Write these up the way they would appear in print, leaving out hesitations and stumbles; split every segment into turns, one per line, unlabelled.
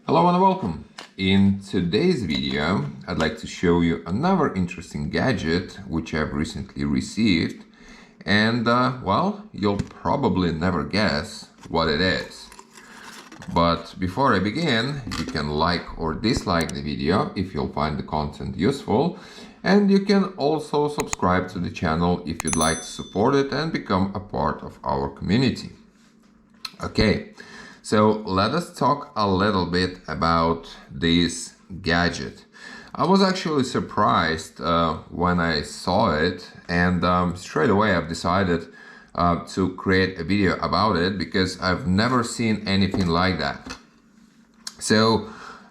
Hello and welcome. In today's video, I'd like to show you another interesting gadget which I've recently received, and well, you'll probably never guess what it is. But before I begin, you can like or dislike the video if you'll find the content useful, and you can also subscribe to the channel if you'd like to support it and become a part of our community. Okay. So let us talk a little bit about this gadget. I was actually surprised when I saw it, and straight away I've decided to create a video about it because I've never seen anything like that. So,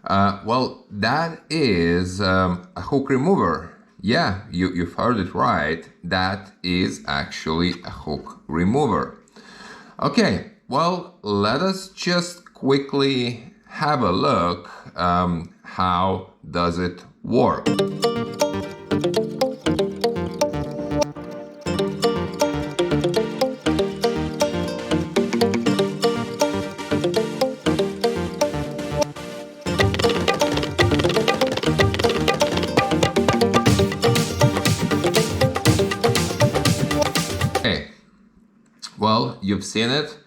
well, that is a hook remover. Yeah, you've heard it right. That is actually a hook remover. Okay. Well, let us just quickly have a look how does it work. Okay, well, you've seen it.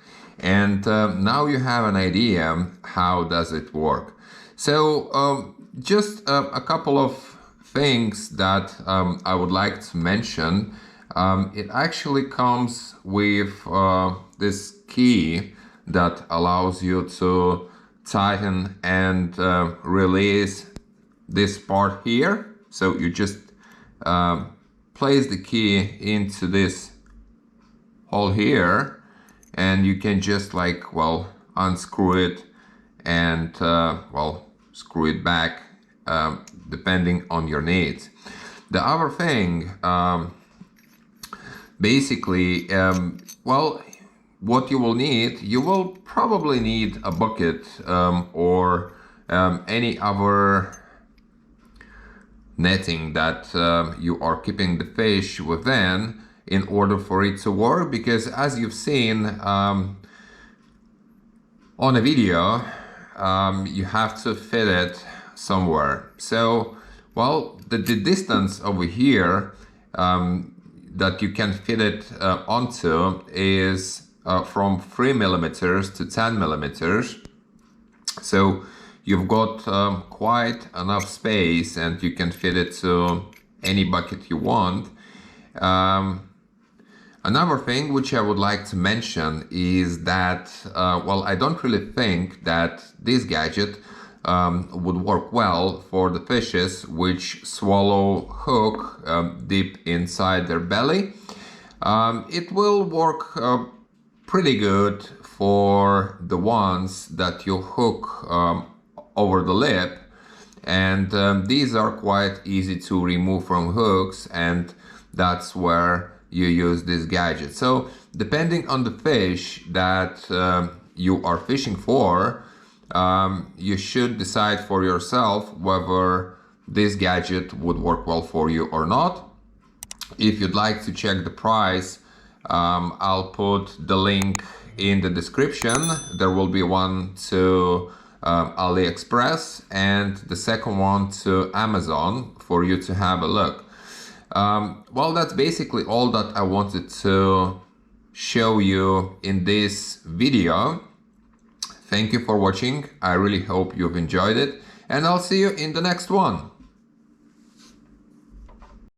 And now you have an idea how does it work. So just a couple of things that I would like to mention. It actually comes with this key that allows you to tighten and release this part here. So you just place the key into this hole here, and you can just unscrew it and screw it back depending on your needs. The other thing, basically, what you will probably need a bucket or any other netting that you are keeping the fish within, in order for it to work, because as you've seen on a video, you have to fit it somewhere. So, well, the distance over here that you can fit it onto is from 3 millimeters to 10 millimeters. So you've got quite enough space, and you can fit it to any bucket you want. Another thing which I would like to mention is that, I don't really think that this gadget would work well for the fishes which swallow hook deep inside their belly. It will work pretty good for the ones that you hook over the lip, and these are quite easy to remove from hooks, and that's where you use this gadget. So depending on the fish that you are fishing for, you should decide for yourself whether this gadget would work well for you or not. If you'd like to check the price, I'll put the link in the description. There will be one to AliExpress and the second one to Amazon for you to have a look. Well, that's basically all that I wanted to show you in this video. Thank you for watching. I really hope you've enjoyed it, and I'll see you in the next one.